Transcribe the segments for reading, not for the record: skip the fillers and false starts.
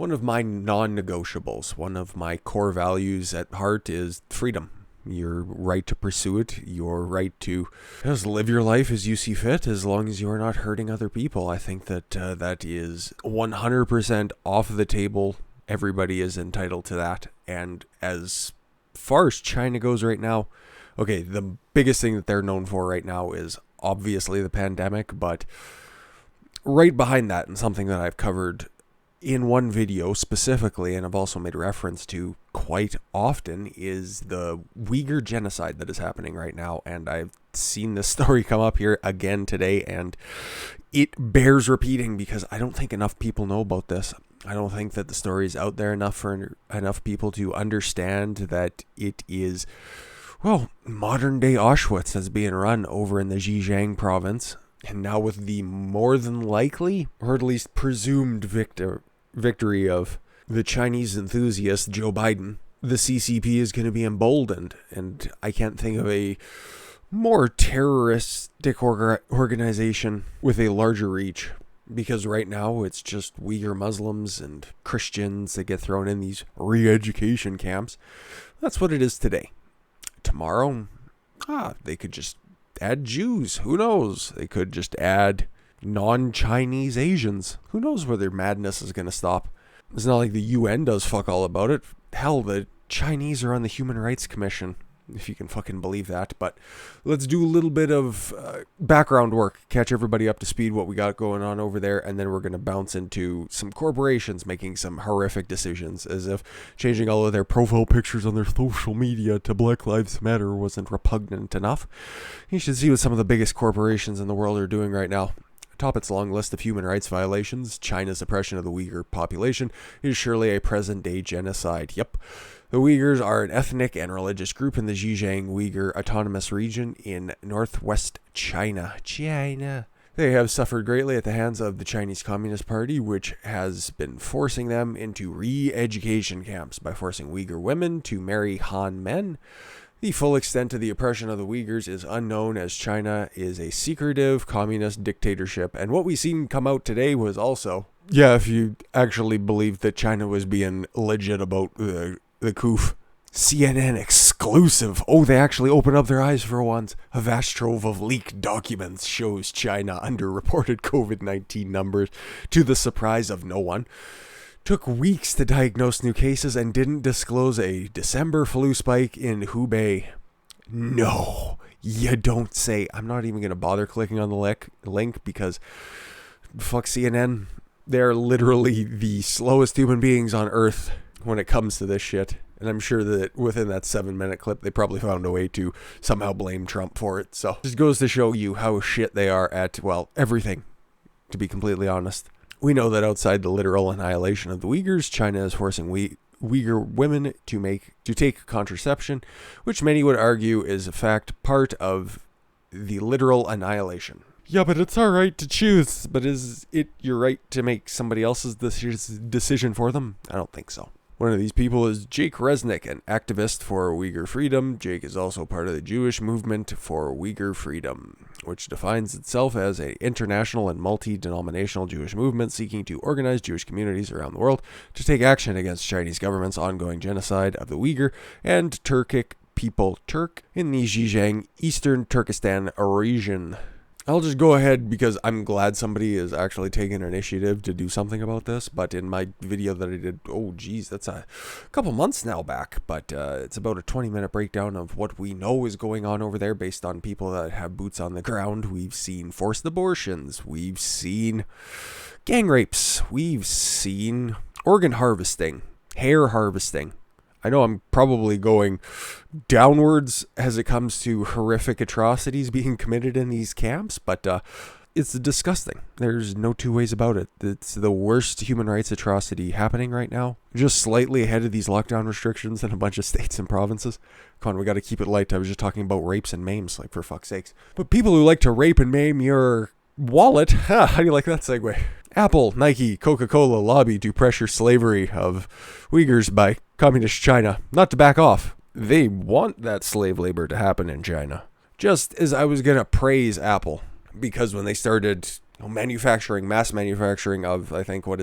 One of my non-negotiables, one of my core values at heart is freedom. Your right to pursue it, your right to just live your life as you see fit, as long as you are not hurting other people. I think that that is 100% off the table. Everybody is entitled to that. And as far as China goes right now, okay, the biggest thing that they're known for right now is obviously the pandemic, but right behind that, and something that I've covered in one video specifically, and I've also made reference to quite often, is the Uyghur genocide that is happening right now. And I've seen this story come up here again today, and it bears repeating because I don't think enough people know about this. I don't think that the story is out there enough for enough people to understand that it is, well, modern day Auschwitz that's being run over in the Xinjiang Province. And now with the more than likely, or at least presumed victory of the Chinese enthusiast Joe Biden, the CCP is going to be emboldened. And I can't think of a more terroristic organization with a larger reach. Because right now it's just Uyghur Muslims and Christians that get thrown in these re-education camps. That's what it is today. Tomorrow, they could just add Jews. Who knows? They could just add non-Chinese Asians. Who knows where their madness is going to stop? It's not like the UN does fuck all about it. Hell, the Chinese are on the Human Rights Commission, if you can fucking believe that. But let's do a little bit of background work, catch everybody up to speed what we got going on over there, and then we're going to bounce into some corporations making some horrific decisions, as if changing all of their profile pictures on their social media to Black Lives Matter wasn't repugnant enough. You should see what some of the biggest corporations in the world are doing right now. Atop its long list of human rights violations, China's oppression of the Uyghur population is surely a present-day genocide. Yep. The Uyghurs are an ethnic and religious group in the Xinjiang Uyghur Autonomous Region in northwest China. They have suffered greatly at the hands of the Chinese Communist Party, which has been forcing them into re-education camps by forcing Uyghur women to marry Han men. The full extent of the oppression of the Uyghurs is unknown, as China is a secretive communist dictatorship. And what we seen come out today was also, if you actually believe that China was being legit about the coup. CNN exclusive. Oh, they actually opened up their eyes for once. A vast trove of leaked documents shows China underreported COVID-19 numbers to the surprise of no one. Took weeks to diagnose new cases and didn't disclose a December flu spike in Hubei. No, you don't say. I'm not even going to bother clicking on the link because fuck CNN. They're literally the slowest human beings on earth when it comes to this shit. And I'm sure that within that 7-minute clip, they probably found a way to somehow blame Trump for it. So it just goes to show you how shit they are at, well, everything, to be completely honest. We know that outside the literal annihilation of the Uyghurs, China is forcing Uyghur women to take contraception, which many would argue is in fact part of the literal annihilation. Yeah, but it's our right to choose. But is it your right to make somebody else's decision for them? I don't think so. One of these people is Jake Resnick, an activist for Uyghur freedom. Jake is also part of the Jewish movement for Uyghur freedom, which defines itself as an international and multi-denominational Jewish movement seeking to organize Jewish communities around the world to take action against Chinese government's ongoing genocide of the Uyghur and Turkic people in the Xinjiang Eastern Turkestan region. I'll just go ahead because I'm glad somebody is actually taking initiative to do something about this. But in my video that I did, that's a couple months now back. But it's about a 20-minute breakdown of what we know is going on over there based on people that have boots on the ground. We've seen forced abortions. We've seen gang rapes. We've seen organ harvesting, hair harvesting. I know I'm probably going downwards as it comes to horrific atrocities being committed in these camps, but it's disgusting. There's no two ways about it. It's the worst human rights atrocity happening right now. Just slightly ahead of these lockdown restrictions in a bunch of states and provinces. Come on, we got to keep it light. I was just talking about rapes and maims, like, for fuck's sakes. But people who like to rape and maim your wallet, how do you like that segue? Apple, Nike, Coca-Cola lobby to pressure slavery of Uyghurs by Communist China not to back off. They want that slave labor to happen in China. Just as I was going to praise Apple, because when they started manufacturing, mass manufacturing of, I think, what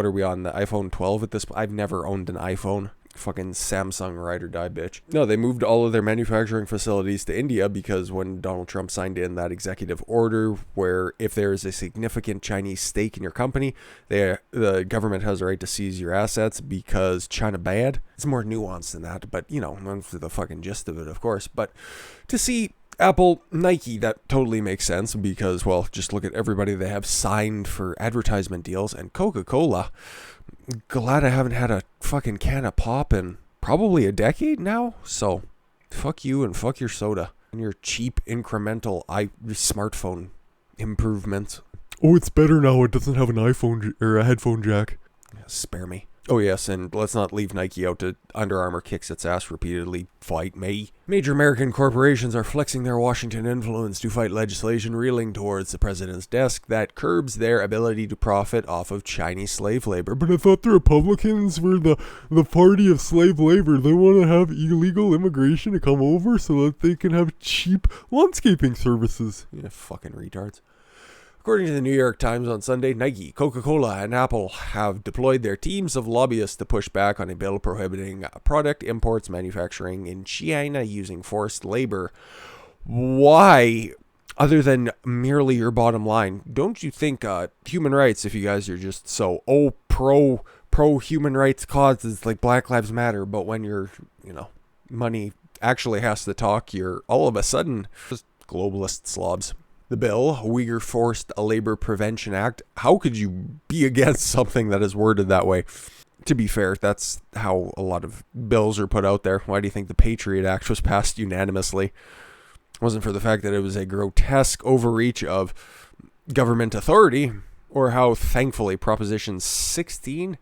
are we on, the iPhone 12 at this point? I've never owned an iPhone. Fucking Samsung ride or die bitch. No, they moved all of their manufacturing facilities to India because when Donald Trump signed in that executive order where if there is a significant Chinese stake in your company, the government has a right to seize your assets because China bad. It's more nuanced than that, but for the fucking gist of it, of course. But to see Apple, Nike, that totally makes sense because, well, just look at everybody they have signed for advertisement deals, and Coca-Cola. Glad I haven't had a fucking can of pop in probably a decade now. So, fuck you and fuck your soda and your cheap incremental smartphone improvements. Oh, it's better now. It doesn't have an iPhone or a headphone jack. Yeah, spare me. Oh yes, and let's not leave Nike out to Under Armour kicks its ass repeatedly. Fight me. Major American corporations are flexing their Washington influence to fight legislation reeling towards the president's desk that curbs their ability to profit off of Chinese slave labor. But I thought the Republicans were the party of slave labor. They want to have illegal immigration to come over so that they can have cheap landscaping services. Yeah, fucking retards. According to the New York Times on Sunday, Nike, Coca-Cola, and Apple have deployed their teams of lobbyists to push back on a bill prohibiting product imports manufacturing in China using forced labor. Why, other than merely your bottom line? Don't you think human rights, if you guys are just so pro human rights causes like Black Lives Matter, but when your money actually has to talk, you're all of a sudden just globalist slobs. The bill, Uyghur Forced Labor Prevention Act, how could you be against something that is worded that way? To be fair, that's how a lot of bills are put out there. Why do you think the Patriot Act was passed unanimously? It wasn't for the fact that it was a grotesque overreach of government authority, or how thankfully Proposition 16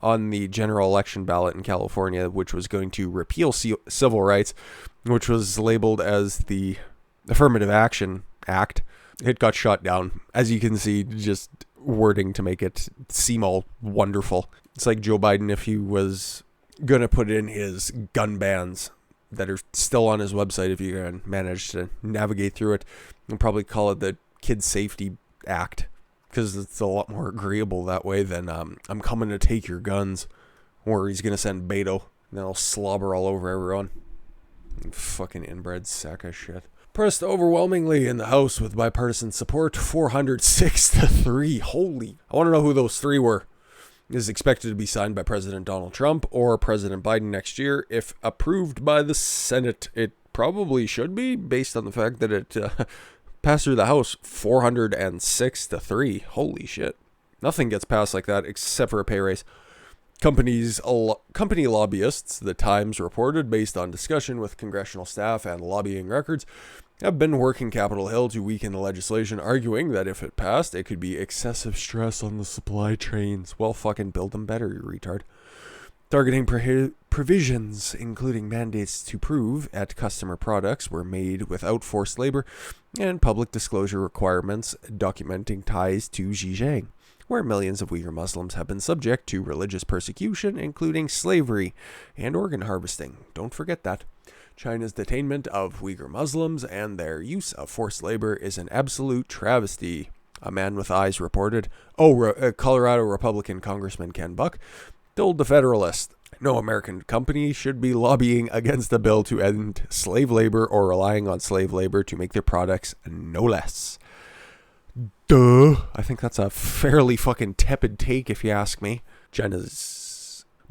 on the general election ballot in California, which was going to repeal civil rights, which was labeled as the Affirmative Action Act, it got shot down. As you can see, just wording to make it seem all wonderful. It's like Joe Biden if he was gonna put in his gun bans that are still on his website, if you can manage to navigate through it, and probably call it the Kid Safety Act, because it's a lot more agreeable that way than I'm coming to take your guns, or he's gonna send Beto and then I'll slobber all over everyone. Fucking inbred sack of shit. Pressed overwhelmingly in the House with bipartisan support, 406-3. Holy. I want to know who those three were. It is expected to be signed by President Donald Trump or President Biden next year. If approved by the Senate, it probably should be, based on the fact that it passed through the House 406-3. Holy shit. Nothing gets passed like that except for a pay raise. Company lobbyists, the Times reported, based on discussion with congressional staff and lobbying records, have been working Capitol Hill to weaken the legislation, arguing that if it passed, it could be excessive stress on the supply chains. Well, fucking build them better, you retard. Targeting provisions, including mandates to prove at customer products were made without forced labor, and public disclosure requirements documenting ties to Xinjiang, where millions of Uyghur Muslims have been subject to religious persecution, including slavery and organ harvesting. Don't forget that. China's detainment of Uyghur Muslims and their use of forced labor is an absolute travesty, a man with eyes reported. Colorado Republican Congressman Ken Buck told The Federalist, no American company should be lobbying against a bill to end slave labor or relying on slave labor to make their products, no less. Duh. I think that's a fairly fucking tepid take if you ask me. China's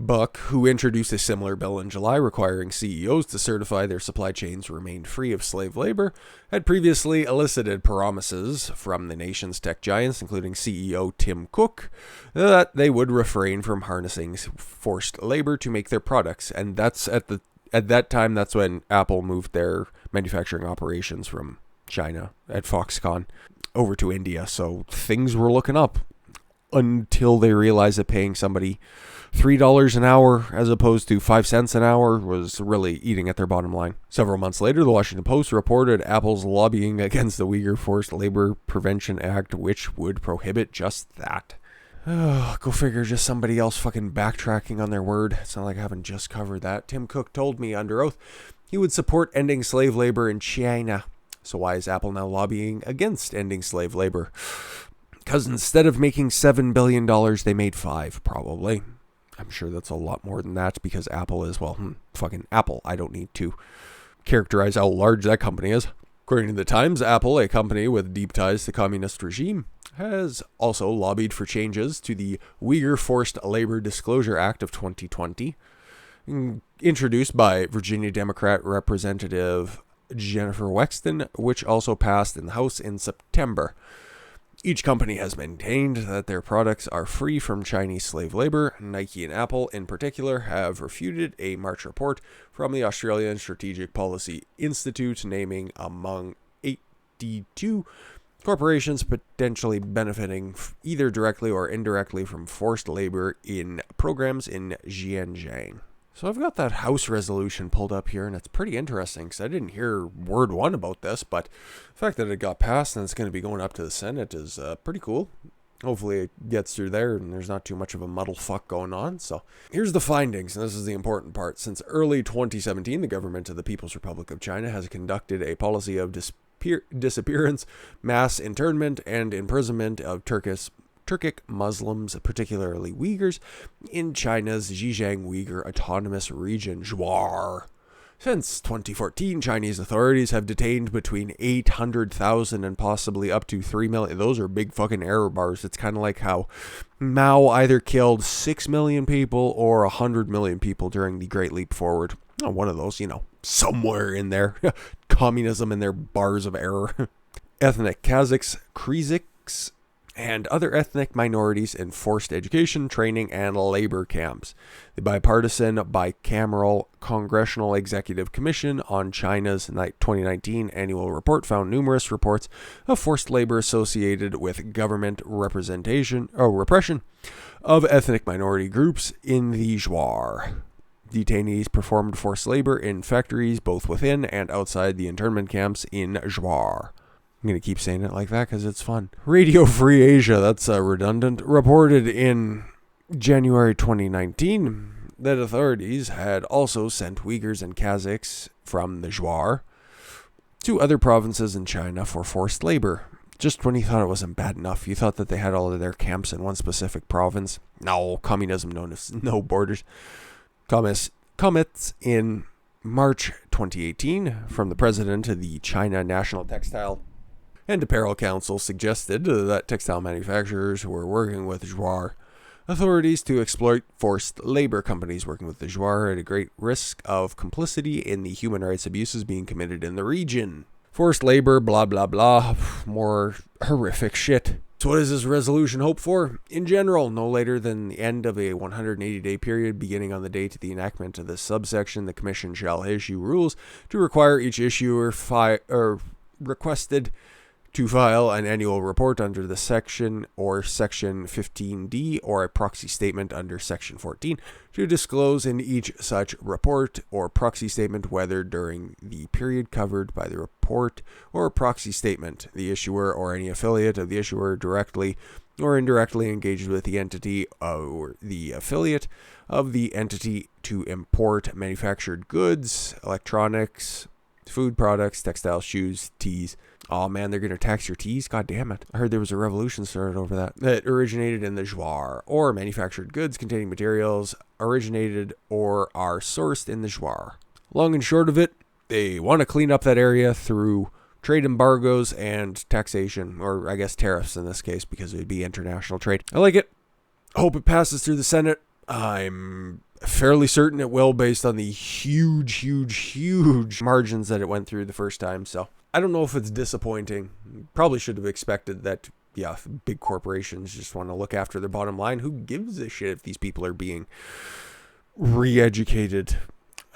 Buck, who introduced a similar bill in July requiring CEOs to certify their supply chains remained free of slave labor, had previously elicited promises from the nation's tech giants, including CEO Tim Cook, that they would refrain from harnessing forced labor to make their products. And that's at that time, that's when Apple moved their manufacturing operations from China at Foxconn over to India. So things were looking up until they realized that paying somebody $3 an hour as opposed to 5 cents an hour was really eating at their bottom line. Several months later, the Washington Post reported Apple's lobbying against the Uyghur Forced Labor Prevention Act, which would prohibit just that. Oh, go figure, just somebody else fucking backtracking on their word. It's not like I haven't just covered that. Tim Cook told me under oath he would support ending slave labor in China. So why is Apple now lobbying against ending slave labor? Because instead of making $7 billion, they made $5, probably. I'm sure that's a lot more than that because Apple is, well, fucking Apple. I don't need to characterize how large that company is. According to the Times, Apple, a company with deep ties to the communist regime, has also lobbied for changes to the Uyghur Forced Labor Disclosure Act of 2020, introduced by Virginia Democrat Representative Jennifer Wexton, which also passed in the House in September. Each company has maintained that their products are free from Chinese slave labor. Nike and Apple, in particular, have refuted a March report from the Australian Strategic Policy Institute naming among 82 corporations potentially benefiting either directly or indirectly from forced labor in programs in Xinjiang. So I've got that House resolution pulled up here, and it's pretty interesting because I didn't hear word one about this, but the fact that it got passed and it's going to be going up to the Senate is pretty cool. Hopefully it gets through there and there's not too much of a muddle fuck going on. So here's the findings, and this is the important part. Since early 2017, the government of the People's Republic of China has conducted a policy of disappearance, mass internment, and imprisonment of Turkic Muslims, particularly Uyghurs, in China's Xinjiang Uyghur Autonomous Region, Zhuar. Since 2014, Chinese authorities have detained between 800,000 and possibly up to 3 million. Those are big fucking error bars. It's kind of like how Mao either killed 6 million people or 100 million people during the Great Leap Forward. One of those, somewhere in there. Communism in their bars of error. Ethnic Kazakhs, Kriziks, and other ethnic minorities in forced education, training, and labor camps. The bipartisan bicameral Congressional Executive Commission on China's 2019 annual report found numerous reports of forced labor associated with government repression of ethnic minority groups in the Zhuar. Detainees performed forced labor in factories both within and outside the internment camps in Zhuar. I'm going to keep saying it like that because it's fun. Radio Free Asia, that's redundant, reported in January 2019 that authorities had also sent Uyghurs and Kazakhs from the Zhuar to other provinces in China for forced labor. Just when you thought it wasn't bad enough, you thought that they had all of their camps in one specific province. No, communism knows no borders. Comments in March 2018 from the president of the China National Textile and Apparel Council suggested that textile manufacturers were working with Zhuar authorities to exploit forced labor. Companies working with the Zhuar at a great risk of complicity in the human rights abuses being committed in the region. Forced labor, blah, blah, blah. More horrific shit. So what does this resolution hope for? In general, no later than the end of a 180-day period beginning on the date of the enactment of this subsection, the Commission shall issue rules to require each issuer requested to file an annual report under the section or section 15D or a proxy statement under section 14 to disclose in each such report or proxy statement whether during the period covered by the report or proxy statement the issuer or any affiliate of the issuer directly or indirectly engaged with the entity or the affiliate of the entity to import manufactured goods, electronics, food products, textiles, shoes, teas. Oh man, they're going to tax your teas? God damn it. I heard there was a revolution started over that originated in the Zhuar, or manufactured goods containing materials originated or are sourced in the Zhuar. Long and short of it, they want to clean up that area through trade embargoes and taxation, or I guess tariffs in this case, because it would be international trade. I like it. I hope it passes through the Senate. I'm fairly certain it will based on the huge margins that it went through the first time. So I don't know if it's disappointing. Probably should have expected that, yeah, big corporations just want to look after their bottom line. Who gives a shit if these people are being re-educated,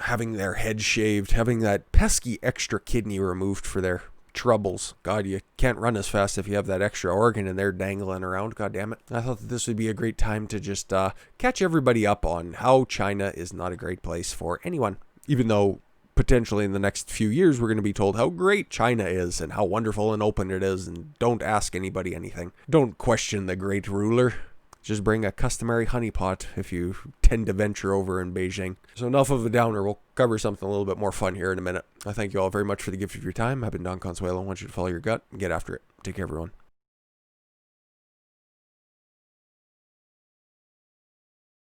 having their head shaved, having that pesky extra kidney removed for their troubles. God, you can't run as fast if you have that extra organ in there dangling around. God damn it. I thought that this would be a great time to just catch everybody up on how China is not a great place for anyone. Even though potentially in the next few years we're going to be told how great China is and how wonderful and open it is, and don't ask anybody anything. Don't question the great ruler. Just bring a customary honey pot if you tend to venture over in Beijing. So enough of a downer. We'll cover something a little bit more fun here in a minute. I thank you all very much for the gift of your time. I've been Don Consuelo. I want you to follow your gut and get after it. Take care, everyone.